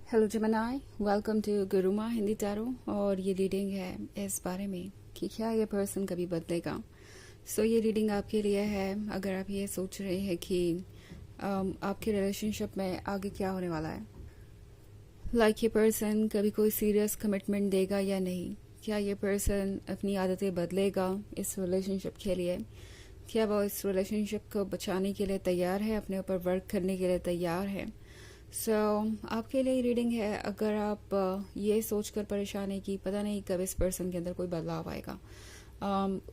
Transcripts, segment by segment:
Hello जमनाई, welcome to Guruma Hindi tarot. और ये रीडिंग है इस बारे में कि क्या ये पर्सन कभी बदलेगा। ये रीडिंग आपके लिए है अगर आप ये सोच रहे हैं कि आपके रिलेशनशिप में आगे क्या होने वाला है। ये पर्सन कभी कोई सीरियस कमिटमेंट देगा या नहीं। क्या ये पर्सन अपनी आदतें बदलेगा इस रिलेशनशिप के लिए। क्या वो इस रिलेशनशिप को बचाने के लिए तैयार है, अपने ऊपर वर्क करने के लिए तैयार है। आपके लिए रीडिंग है अगर आप ये सोचकर परेशान है कि पता नहीं कब इस पर्सन के अंदर कोई बदलाव आएगा।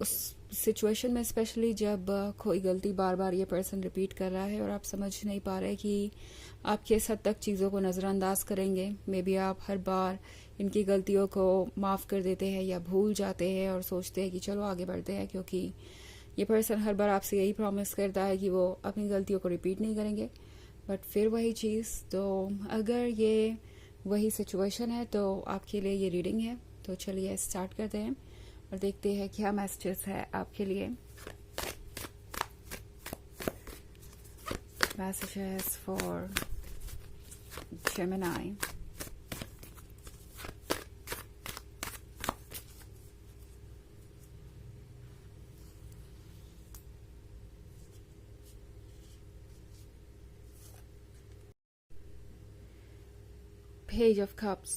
उस सिचुएशन में स्पेशली जब कोई गलती बार बार ये पर्सन रिपीट कर रहा है और आप समझ नहीं पा रहे कि आप किस हद तक चीज़ों को नज़रअंदाज करेंगे। मे बी आप हर बार इनकी गलतियों को माफ़ कर देते हैं या भूल जाते हैं और सोचते हैं कि चलो आगे बढ़ते हैं, क्योंकि ये पर्सन हर बार आपसे यही प्रॉमिस करता है कि वो अपनी गलतियों को रिपीट नहीं करेंगे। बट फिर वही चीज़, तो अगर ये वही सिचुएशन है तो आपके लिए ये रीडिंग है। तो चलिए स्टार्ट करते हैं और देखते हैं क्या मैसेजेस है आपके लिए। Messages for Gemini. Page of Cups,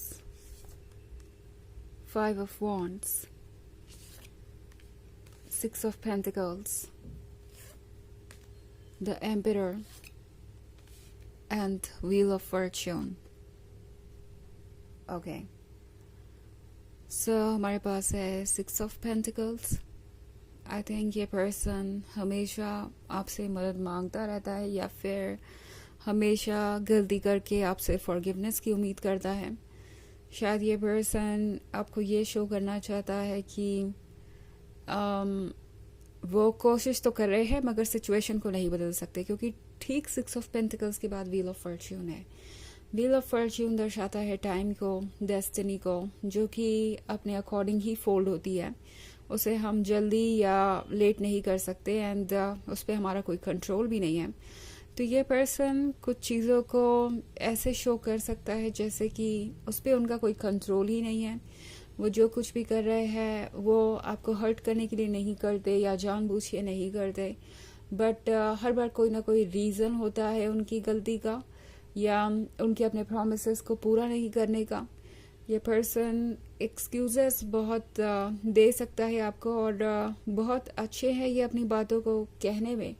Five of Wands, Six of Pentacles, the Emperor, and Wheel of Fortune. Okay. हमारे पास है Six of Pentacles. I think ये पर्सन हमेशा आपसे मदद मांगता रहता है या फिर हमेशा गलती करके आपसे फॉरगिवनेस की उम्मीद करता है। शायद ये पर्सन आपको ये शो करना चाहता है कि वो कोशिश तो कर रहे हैं मगर सिचुएशन को नहीं बदल सकते, क्योंकि ठीक 6 ऑफ पेंटिकल्स के बाद व्हील ऑफ फॉर्च्यून है। व्हील ऑफ फॉर्च्यून दर्शाता है टाइम को, डेस्टिनी को, जो कि अपने अकॉर्डिंग ही फोल्ड होती है। उसे हम जल्दी या लेट नहीं कर सकते एंड उस पर हमारा कोई कंट्रोल भी नहीं है। तो ये पर्सन कुछ चीज़ों को ऐसे शो कर सकता है जैसे कि उस पर उनका कोई कंट्रोल ही नहीं है। वो जो कुछ भी कर रहे हैं वो आपको हर्ट करने के लिए नहीं करते या जानबूझ के नहीं करते, बट हर बार कोई ना कोई रीज़न होता है उनकी गलती का या उनके अपने प्रॉमिसेस को पूरा नहीं करने का। ये पर्सन एक्सक्यूजेस बहुत दे सकता है आपको और बहुत अच्छे हैं ये अपनी बातों को कहने में।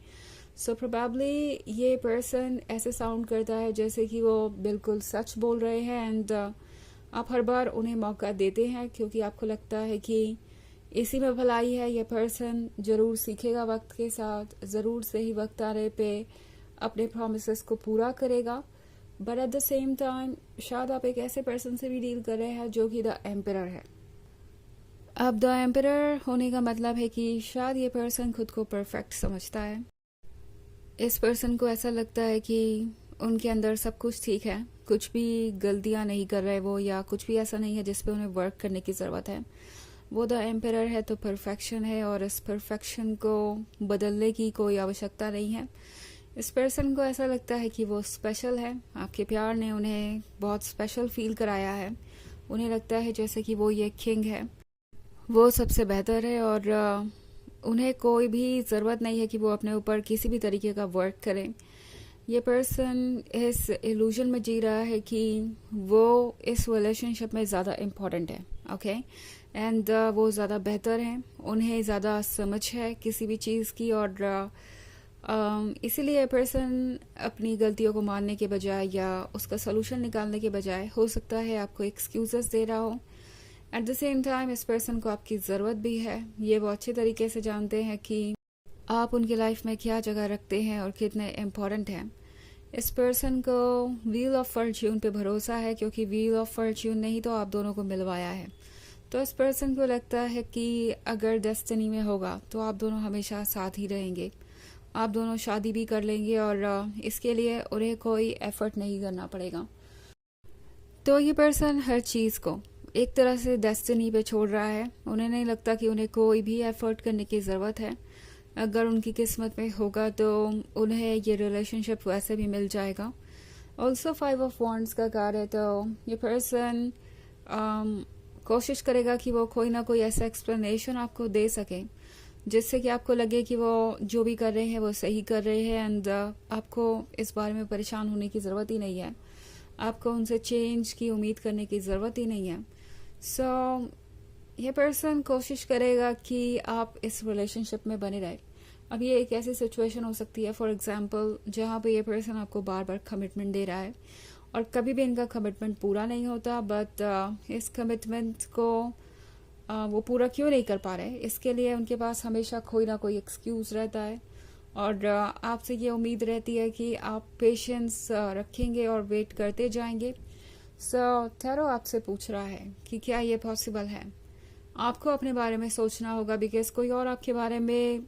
प्रोबेबली ये पर्सन ऐसे साउंड करता है जैसे कि वो बिल्कुल सच बोल रहे हैं एंड आप हर बार उन्हें मौका देते हैं क्योंकि आपको लगता है कि इसी में भलाई है। ये पर्सन ज़रूर सीखेगा वक्त के साथ, ज़रूर सही वक्त आने पे अपने प्रॉमिसेस को पूरा करेगा। But at the same time शायद आप एक ऐसे पर्सन से भी डील कर रहे हैं जो कि द एम्परर है। अब द एम्परर होने का मतलब है कि शायद ये पर्सन खुद को परफेक्ट समझता है। इस पर्सन को ऐसा लगता है कि उनके अंदर सब कुछ ठीक है, कुछ भी गलतियां नहीं कर रहे वो, या कुछ भी ऐसा नहीं है जिस पे उन्हें वर्क करने की ज़रूरत है। वो द एम्परर है तो परफेक्शन है और इस परफेक्शन को बदलने की कोई आवश्यकता नहीं है। इस पर्सन को ऐसा लगता है कि वो स्पेशल है, आपके प्यार ने उन्हें बहुत स्पेशल फील कराया है। उन्हें लगता है जैसे कि वो ये किंग है, वो सबसे बेहतर है और उन्हें कोई भी ज़रूरत नहीं है कि वो अपने ऊपर किसी भी तरीके का वर्क करें। ये पर्सन इस इल्यूजन में जी रहा है कि वो इस रिलेशनशिप में ज़्यादा इम्पोर्टेंट है, ओके, एंड वो ज़्यादा बेहतर हैं, उन्हें ज़्यादा समझ है किसी भी चीज़ की और इसीलिए ये पर्सन अपनी गलतियों को मानने के बजाय या उसका सोल्यूशन निकालने के बजाय हो सकता है आपको एक्सक्यूजेस दे रहा हो। एट द सेम टाइम इस पर्सन को आपकी ज़रूरत भी है। ये वो अच्छे तरीके से जानते हैं कि आप उनकी लाइफ में क्या जगह रखते हैं और कितने इम्पोर्टेंट हैं। इस पर्सन को व्हील ऑफ फॉर्च्यून पे भरोसा है क्योंकि व्हील ऑफ फॉर्च्यून ने ही तो आप दोनों को मिलवाया है। तो इस पर्सन को लगता है कि अगर डेस्टिनी में होगा तो आप दोनों हमेशा साथ ही रहेंगे, आप दोनों शादी भी कर लेंगे और इसके लिए उन्हें कोई एफर्ट नहीं करना पड़ेगा। तो ये पर्सन हर चीज़ को एक तरह से डेस्टिनी पे छोड़ रहा है। उन्हें नहीं लगता कि उन्हें कोई भी एफर्ट करने की ज़रूरत है। अगर उनकी किस्मत में होगा तो उन्हें ये रिलेशनशिप वैसे भी मिल जाएगा। ऑल्सो 5 ऑफ वॉन्ड्स का कार्ड है, तो ये पर्सन कोशिश करेगा कि वो कोई ना कोई ऐसा एक्सप्लेनेशन आपको दे सके जिससे कि आपको लगे कि वो जो भी कर रहे हैं वो सही कर रहे हैं, एंड आपको इस बारे में परेशान होने की ज़रूरत ही नहीं है, आपको उनसे चेंज की उम्मीद करने की ज़रूरत ही नहीं है। सो ये पर्सन कोशिश करेगा कि आप इस रिलेशनशिप में बने रहे। अब ये एक ऐसी सिचुएशन हो सकती है, फॉर एग्जांपल, जहाँ पे ये पर्सन आपको बार बार कमिटमेंट दे रहा है और कभी भी इनका कमिटमेंट पूरा नहीं होता, बट इस कमिटमेंट को वो पूरा क्यों नहीं कर पा रहे, इसके लिए उनके पास हमेशा कोई ना कोई एक्सक्यूज रहता है, और आपसे ये उम्मीद रहती है कि आप पेशेंस रखेंगे और वेट करते जाएंगे। सो टैरो आपसे पूछ रहा है कि क्या ये पॉसिबल है। आपको अपने बारे में सोचना होगा, बिकॉज कोई और आपके बारे में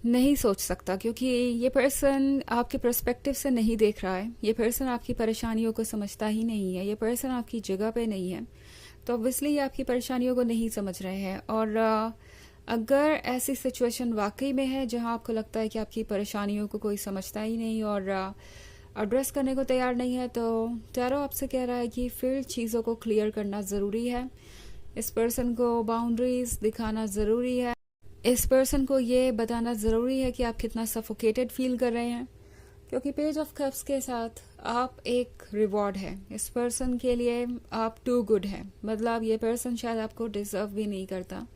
नहीं सोच सकता, क्योंकि ये पर्सन आपके पर्सपेक्टिव से नहीं देख रहा है, ये पर्सन आपकी परेशानियों को समझता ही नहीं है, ये पर्सन आपकी जगह पे नहीं है, तो ऑब्वियसली ये आपकी परेशानियों को नहीं समझ रहे हैं। और अगर ऐसी सिचुएशन वाकई में है जहां आपको लगता है कि आपकी परेशानियों को कोई समझता ही नहीं और एड्रेस करने को तैयार नहीं है, तो टैरो आपसे कह रहा है कि फिर चीज़ों को क्लियर करना ज़रूरी है, इस पर्सन को बाउंड्रीज दिखाना ज़रूरी है, इस पर्सन को ये बताना ज़रूरी है कि आप कितना सफोकेटेड फील कर रहे हैं, क्योंकि पेज ऑफ कप्स के साथ आप एक रिवॉर्ड है इस पर्सन के लिए, आप टू गुड है, मतलब ये पर्सन शायद आपको डिजर्व भी नहीं करता।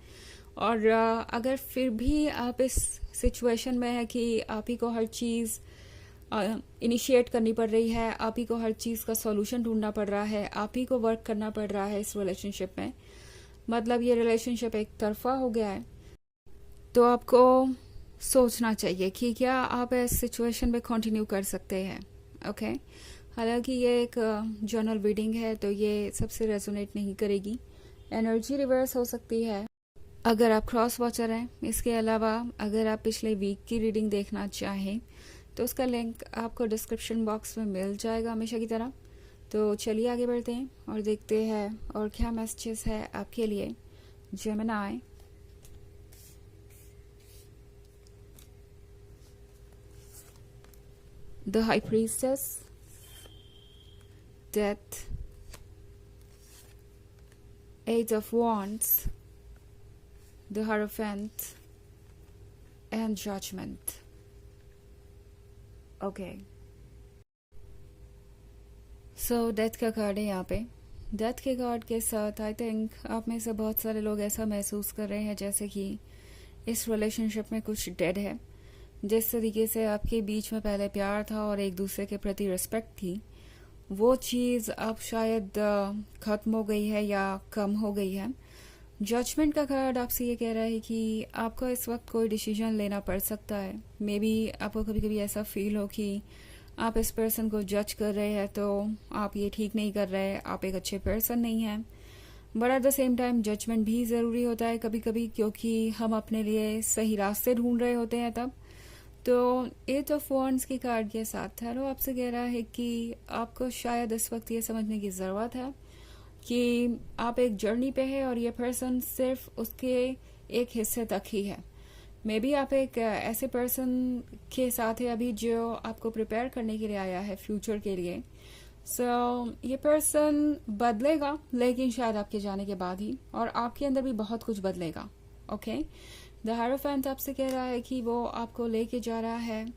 और अगर फिर भी आप इस सिचुएशन में है कि आप ही को हर चीज़ इनिशिएट करनी पड़ रही है, आप ही को हर चीज़ का सॉल्यूशन ढूंढना पड़ रहा है, आप ही को वर्क करना पड़ रहा है इस रिलेशनशिप में, मतलब ये रिलेशनशिप एक तरफा हो गया है, तो आपको सोचना चाहिए कि क्या आप इस सिचुएशन में कंटिन्यू कर सकते हैं। ओके, हालांकि ये एक जर्नल रीडिंग है, तो ये सबसे रेजोनेट नहीं करेगी, एनर्जी रिवर्स हो सकती है अगर आप क्रॉस वॉचर हैं। इसके अलावा अगर आप पिछले वीक की रीडिंग देखना चाहें तो उसका लिंक आपको डिस्क्रिप्शन बॉक्स में मिल जाएगा हमेशा की तरह। तो चलिए आगे बढ़ते हैं और देखते हैं और क्या मैसेजेस है आपके लिए Gemini. The High Priestess, Death, Eight of Wands, The Hierophant, and Judgment. Okay. So death का कार्ड है यहाँ पे। डेथ के कार्ड के साथ आई थिंक आप में से बहुत सारे लोग ऐसा महसूस कर रहे हैं जैसे कि इस रिलेशनशिप में कुछ डेड है। जिस तरीके से आपके बीच में पहले प्यार था और एक दूसरे के प्रति रिस्पेक्ट थी, वो चीज़ अब शायद ख़त्म हो गई है या कम हो गई है। जजमेंट का कार्ड आपसे ये कह रहा है कि आपको इस वक्त कोई डिसीजन लेना पड़ सकता है। मे बी आपको कभी कभी ऐसा फील हो कि आप इस पर्सन को जज कर रहे हैं तो आप ये ठीक नहीं कर रहे, आप एक अच्छे पर्सन नहीं हैं, but at the same time judgement भी ज़रूरी होता है कभी कभी, क्योंकि हम अपने लिए सही रास्ते ढूंढ रहे होते हैं तब। तो 8 ऑफ वॉन्ड्स की कार्ड के साथ टैरो आपसे कह रहा है कि आपको शायद इस वक्त ये समझने की ज़रूरत है कि आप एक जर्नी पे है और ये पर्सन सिर्फ उसके एक हिस्से तक ही है। मे बी आप एक ऐसे पर्सन के साथ है अभी जो आपको प्रिपेयर करने के लिए आया है फ्यूचर के लिए। सो ये पर्सन बदलेगा, लेकिन शायद आपके जाने के बाद ही, और आपके अंदर भी बहुत कुछ बदलेगा। ओके, द हायरोफेंट आपसे कह रहा है कि वो आपको लेके जा रहा है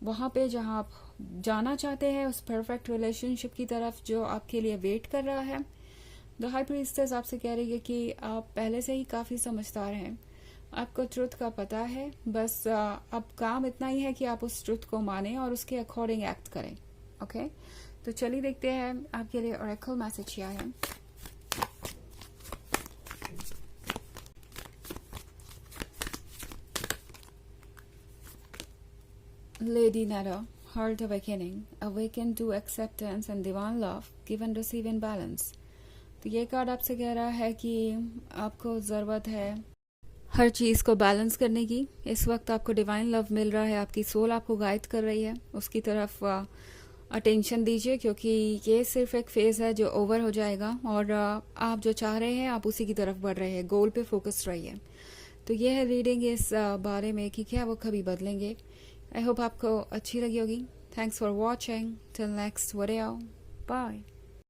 वहाँ पे जहाँ आप जाना चाहते हैं, उस परफेक्ट रिलेशनशिप की तरफ जो आपके लिए वेट कर रहा है। द हाई प्रीस्टेस आपसे कह रही है कि आप पहले से ही काफ़ी समझदार हैं, आपको ट्रुथ का पता है, बस अब काम इतना ही है कि आप उस ट्रुथ को माने और उसके अकॉर्डिंग एक्ट करें। ओके, तो चलिए देखते हैं आपके लिए ओरेकल मैसेज क्या है। Lady Nada, Heart Awakening, Awaken to Acceptance and Divine Love, Give and Receive in Balance। तो ये कार्ड आपसे कह रहा है कि आपको ज़रूरत है हर चीज़ को बैलेंस करने की। इस वक्त आपको डिवाइन लव मिल रहा है, आपकी सोल आपको गाइड कर रही है, उसकी तरफ अटेंशन दीजिए, क्योंकि ये सिर्फ एक फेज़ है जो ओवर हो जाएगा और आप जो चाह रहे हैं आप उसी की तरफ बढ़ रहे हैं, गोल पे फोकस रहिए। तो ये है रीडिंग इस बारे में कि क्या वो कभी बदलेंगे। आई होप आपको अच्छी लगी होगी। Thanks for watching. Till next video. Bye.